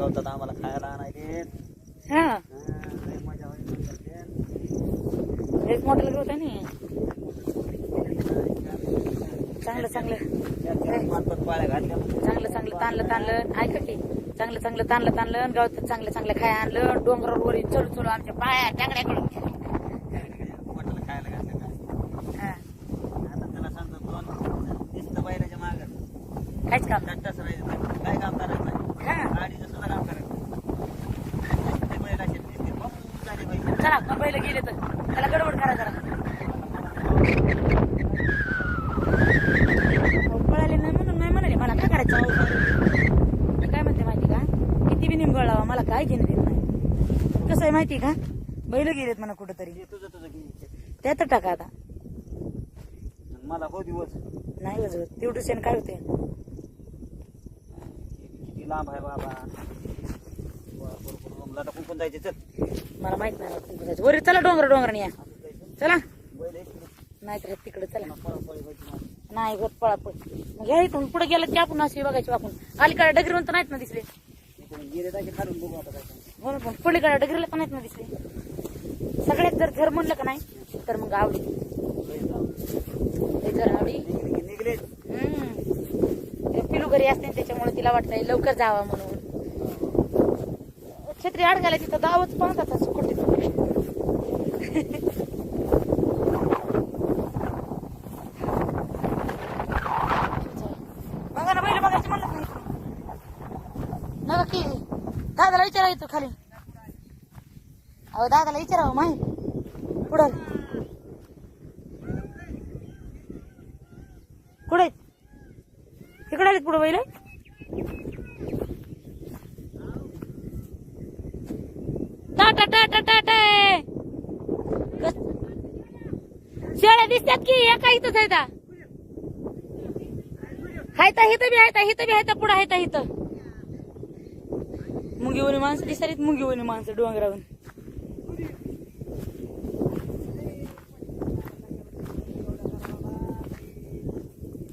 गवतात आम्हाला खायला आणायचे. हा लय मजा होईल. एक मोठं गवत आहे ना. चांगलं चांगलं पाळ्या घातल्या. चांगलं चांगलं ताणलं ऐका की चांगलं चांगलं ताणलं गवतात चांगलं चांगलं खाय आणलं. डोंगरावर वर चढू चढू आमच्या पाया टाकड्याकडून मटण खायला घातलं काय. आता त्याला सांगतो दोन दिसतं बैलाच्या मागं काहीच काम टट्टाच राहायचं काय काम करायचं नाही. हा गाडीचं सुद्धा काम करायचं. ते बैल असे दिसते बघ झाले बैल. चला पण पहिलं गेले तर त्याला गडबड करा जरा. पळाले नाही म्हणून नाही म्हणाले मला काय करायचं. मी काय म्हणते माहिती का किती बी निमगळ लावा मला काय घेणं देत नाही. कसं आहे माहिती का बैल गेलेत म्हणा कुठंतरी तुझं तुझं घे. त्यात टाका आता. मला हो दिवस नाही वाजवत तेवढं शेण काय होते. किती लांब आहे बाबा. मला कुंकून जायचे. चल मला माहित नाही वर चला डोंगराने या चला. नाही तर तिकडे चला नाही होत पळापळ मग घ्या इथून पुढे गेलं की आपण अशी बघायची आपण. अलीकडे डगरीवंत नाहीत ना दिसले. खालून बघू आता काय. हो पण पलीकडे डगरीला पण नाहीत ना दिसले. सगळ्यात जर घर म्हणलं का नाही तर मग आवडी घर आवडी निघले. पिलू घरी असते त्याच्यामुळे तिला वाटतंय लवकर जावा म्हणून. छत्री अडकायला तिथं दावच पाहतात सुकटी. बघा ना बैल बघायचं म्हणलं नाही नका की दादाला विचारायचं खाली. अहो दादाला विचारावं माहीत पुढं कुठे तिकडे आलेत पुढं बैल. टाटा टाटा टाटा शेळ्या दिसतात की एका इथंच आहेत. हायता हिथं बी हायता पुढं हायता हिथं. मुंगीवणी माणसं दिसतात. मुंगीवणी माणसं डोंगरावून.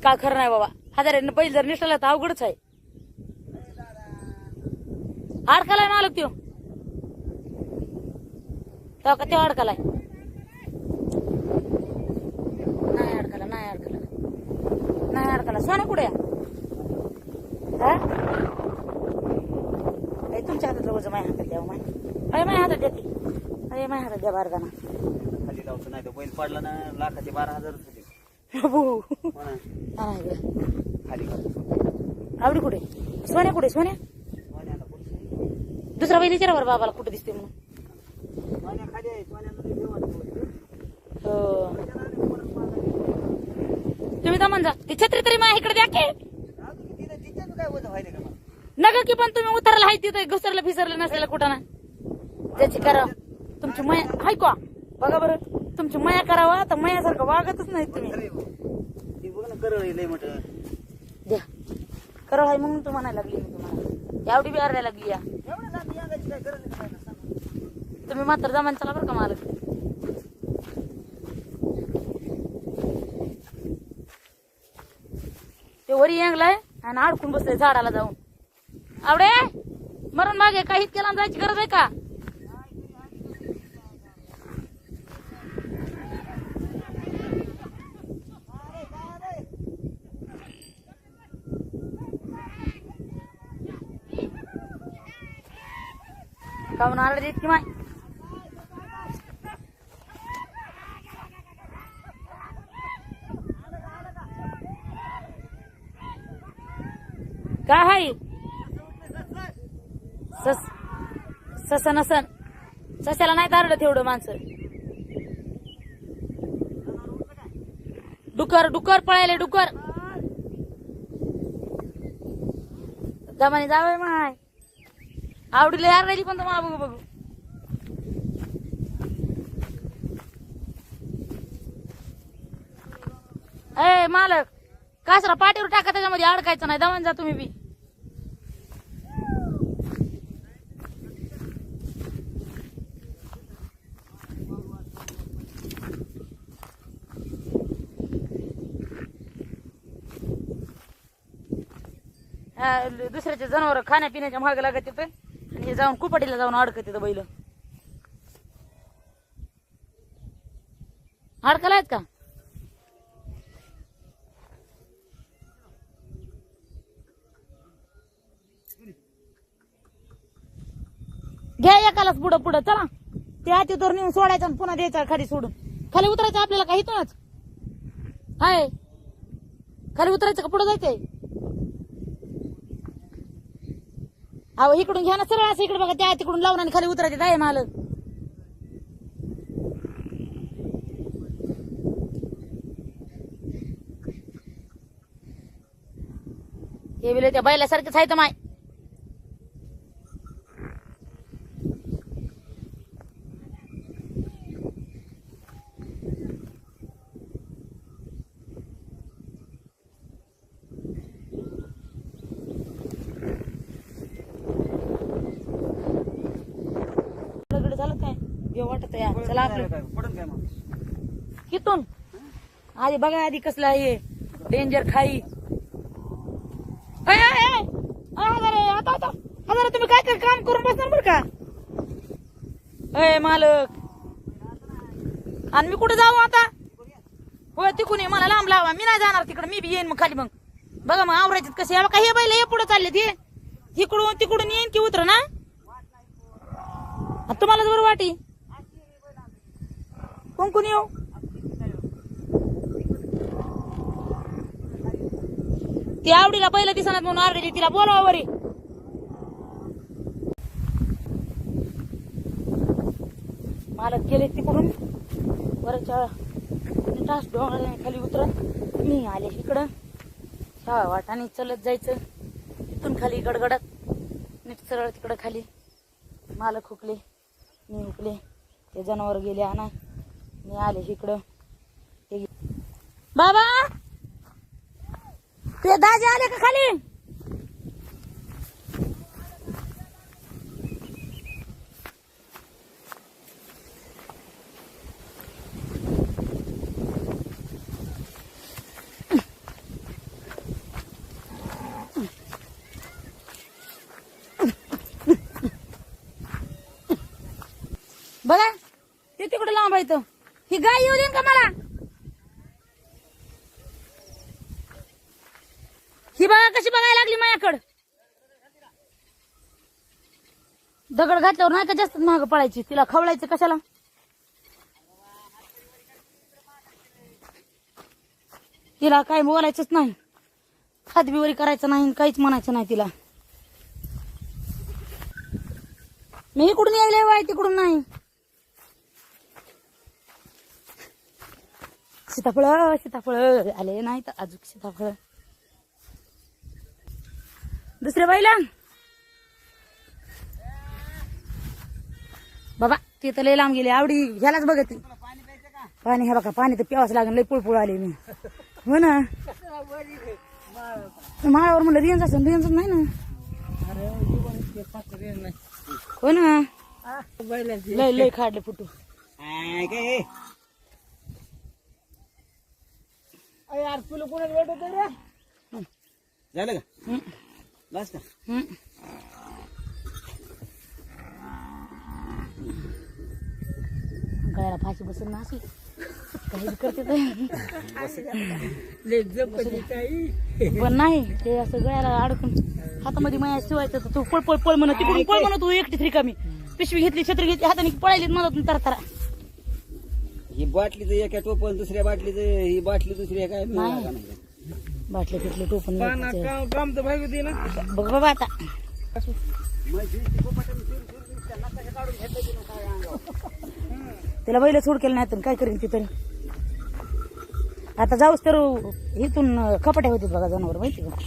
का खरं नाही बाबा. हजारांनी बैल जर निसटला तर अवघडच आहे. अडकालाय मालक त्यो तेव्हा का तेव्हा अडकालाय. नाही अडकाला सोन्या कुठे तुमच्या हातात वजन माझ्या हातात द्यावं. माझ्या हातात द्या ती. अरे माझ्या हातात द्या बारदाना. खाली लावतो नाही तो बैल पडला ना लाखाचे 12,000 होते. खाली आवडी कुठे सोन्या कुठे सोन्या दुसरा बैल विचारावर बाबाला कुठे दिसते म्हणून. खाली आहे. तुम्ही दमन जा ती छत्री तरी माझ्या इकडे द्या की काय होतं व्हायला का. नका की पण तुम्ही उतरला आहे तिथे घसरलं फिसरलं नसलेलं कुठं ना त्याची करा. तुमची मया हाय का बघा बरं. तुमची मया करावा तर मयासारखं वागतच नाही तुम्ही. करळ लय मोठं द्या करळ आहे म्हणून तू म्हणायला लागली मी तुम्हाला. एवढी बी अर्ध्या लागली या तुम्ही मात्र जमान चला बरं का मालक. ते वरी येंगलाय आणि अडकून बसले झाडाला जाऊन. आवडे मरण मागे काहीच केला जायची गरज आहे का. काऊन आरड देत की माय. काय हाय सस नसन सस्याला नाही दारड तेवढं माणसं. डुकर डुकर पळायले डुकर. दमाने जावय माय आवडीला यार राहिली पण तुम्हाला बघू बघू. ए मालक कासरा पाठीवर टाका त्याच्यामध्ये अडकायचं नाही. दमान जा तुम्ही बी. दुसऱ्याचे जनावर खाण्यापिण्याच्या महाग लागत येतं. हे जाऊन कुपाटीला जाऊन अडकत तिथं बैल अडकला आहेत का घ्या एकालाच पुढं पुढं चला ते हाती तर नेऊन सोडायचं आणि पुन्हा द्यायचं खाली सोडून खाली उतरायचं आपल्याला का इथूनच हाय खाली उतरायचं का पुढे जायचंय अहो इकडून घ्या ना सरळ असं इकडे बघा त्या तिकडून लावून आणि खाली उतरायचे जाय मालक हे बिले त्या बैलासारखंच आहे तर माय झालं काय हे वाटत या चला आपलं पडन काय मग कितून आधी बघा आधी कसलं आहे डेंजर खाई आता तुम्ही काय काम करून बसणार बरं का अय मालक आणि मी कुठे जाऊ आता होय तिकून मला लांब लावा मी नाही जाणार तिकडे मी बी येईन मग खाली मग बघा मग आवरायचे कसे यावं काही बैल हे पुढे चालले ते इकडून तिकडून येईन की उतर ना तुम्हालाच बरं वाटी कोण कोण येऊ ती आवडीला पहिलं दिसणार म्हणून आरडीली तिला बोलावा वरी मालक गेले तिकडून वरच्या तास डोंगराने खाली उतरत मी आले इकडं ह्या वाटाने चलत जायचं इथून खाली गडगडत नीट सरळ तिकडं खाली मालक हुकले मी हुकले ते जनावर गेले आणा मी आले इकडं बाबा ते दाजे आले का खाली बघा ते तिकडे लांब आहे ही गाय येऊ देईन का मला ही बघा कशी बघायला लागली माझ्याकडं दगड घातल्यावर नाही का जास्त महाग पडायची तिला खवळायचं कशाला तिला काय बोलायचंच नाही हातबिवरी करायचं नाही काहीच म्हणायचं नाही तिला मी इकडून यायला वाय तिकडून नाही सीताफळ सीताफळ आले नाही तर अजून सीताफळ दुसऱ्या बाईला बाबा ते तर लय लांब गेले आवडी ह्यालाच बघत पाणी हे बघा पाणी तर प्यावंच लागेल लय पुळपुळ आले मी हो ना माळावर म्हणलं रेंज असं रेंज नाही ना हो ना लय लय खाडले फुटू यार तुला कोणाला वेट होत रे झालं का बस का गळ्याला फाशी बसून ना अशी काही करते पण नाही ते असं गळ्याला अडकून हातामध्ये माया शिवायचं तर तू पळ पळ पळ म्हणत तिकडून पळ म्हणत तू एकटीच रिकामी पिशवी घेतली छत्री घेतली हाताने पळायली मदत तरतरा ही बाटलीचं एका टोपण दुसऱ्या बाटलीचं ही बाटली दुसरी काय बाटले पिटले टोपण काम तर भाई ना बघ बाबा आता तिला बैल सोड केलं नाही काय करेन ती तरी आता जाऊच तर इथून कपाट्या होती बघा जनावर माहिती का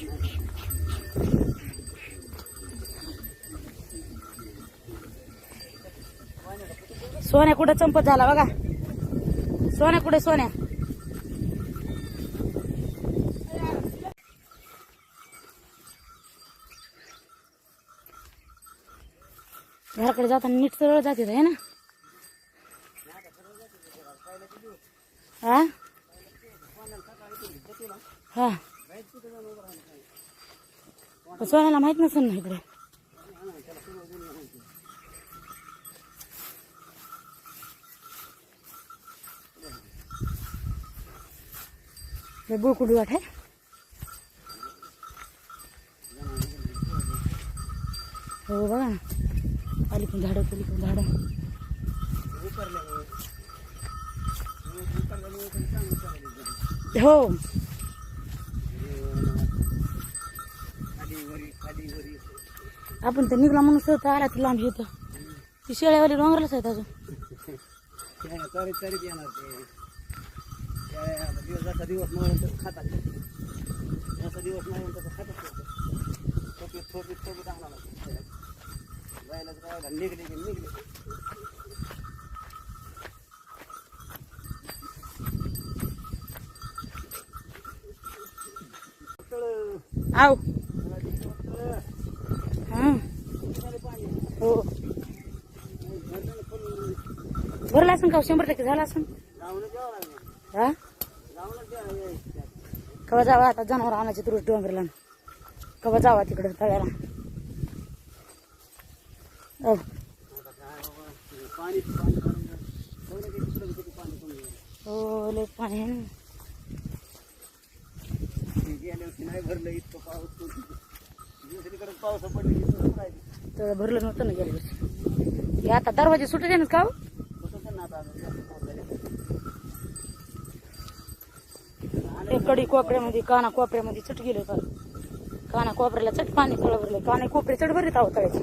सोन्या कुठं चंपत झाला बघा सोन्या कुठे सोन्या घराकडे जाताना नीट सरळ जाते है ना हा हा सोन्याला माहित नसेल ना इकडे हे बुळकुंडी वाट आहे. हो बघा ना, आली पण झाडं केली पण झाडं. हो आपण तर निघला म्हणून सहज आला ती लांब येतं. ती शेळ्यावाली डोंगरालाच आहेत अजून. चारीत येणार ते जसा दिवस म्हणून तसं खातात. जसा दिवस म्हणून तसं खातात. थोपीत आणला जायला जायला निघले. आव हां हो भरला असेल का 100% झाला असेल. हा कवा जावा आता जनावर आणायचे तुरच डोंगरला. कवा जावा तिकडे तळ्याला. हो लय पाणी आहे ना. नाही भरलं इतकं पाऊस दुसरीकडे पाऊस पडले तर भरलं नव्हतं ना गेल्या वर्षी. आता दरवाजे सुटले ना का हो? कडी कोपऱ्यामध्ये काना कोपऱ्यामध्ये चट गेले का. काना कोपऱ्याला चट पाणी तळ भरलं. काना कोपरे चट भरले आहो तळ्याची.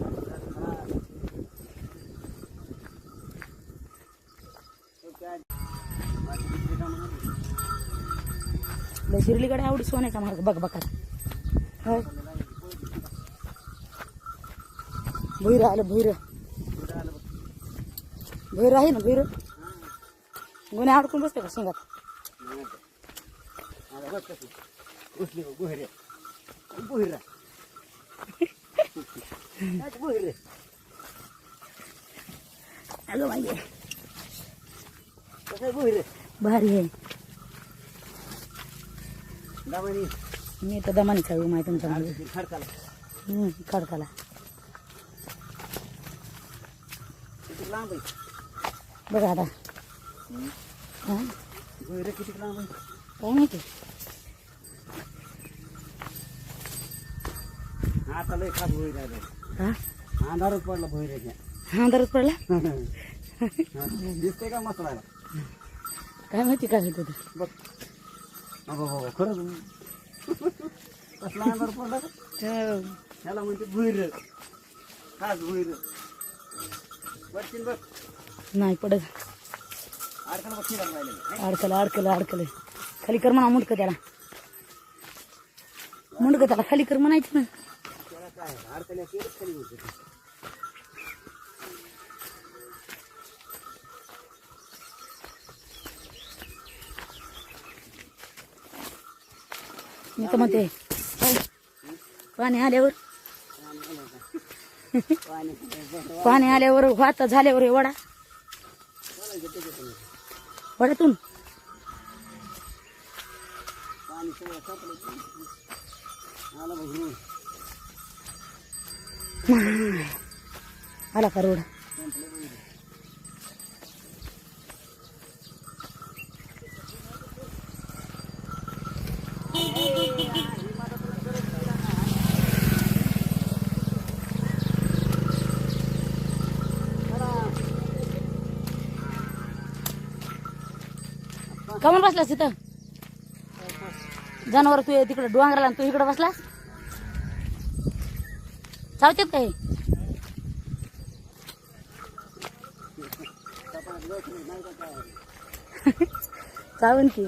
शिरली कडे आवडी सोन्याचा मार्ग बघ बघा. हो भैर आलं भैर आहे ना भैर. गुन्हे अडकून बसते का शिंगात. अगं माहिती भारी आहे. मी तर दमानीचा माहिती तुमच्या मागे खडकाला बघा आता. किती लांब आहे काय माहिती. आता लय खास भोईर आहे. हा अंधारच पडला भोईर. अंधारच पडला. दिसते का मसला काय माहिती काय होतं ते. बघ खरंच कसला अंधार पडला. ह्याला म्हणते भुईर. खास भुईर. बघशील बघ नाही पडत. अडकला बघ शिरायला राहिले. अडकलं खाली कर म्हणा. मुंडक त्याला खाली कर म्हणायचं ना. त्याला काय अडकल्या केलं खाली होते. मी तर म्हणते पाणी आल्यावर वाता झाल्यावर वडा वड्यातून आला का रोड. कमून बसलास तिथं. जनावर तू तिकडे डोंगराला तू इकडे बसलास. चावतेत काय चावून की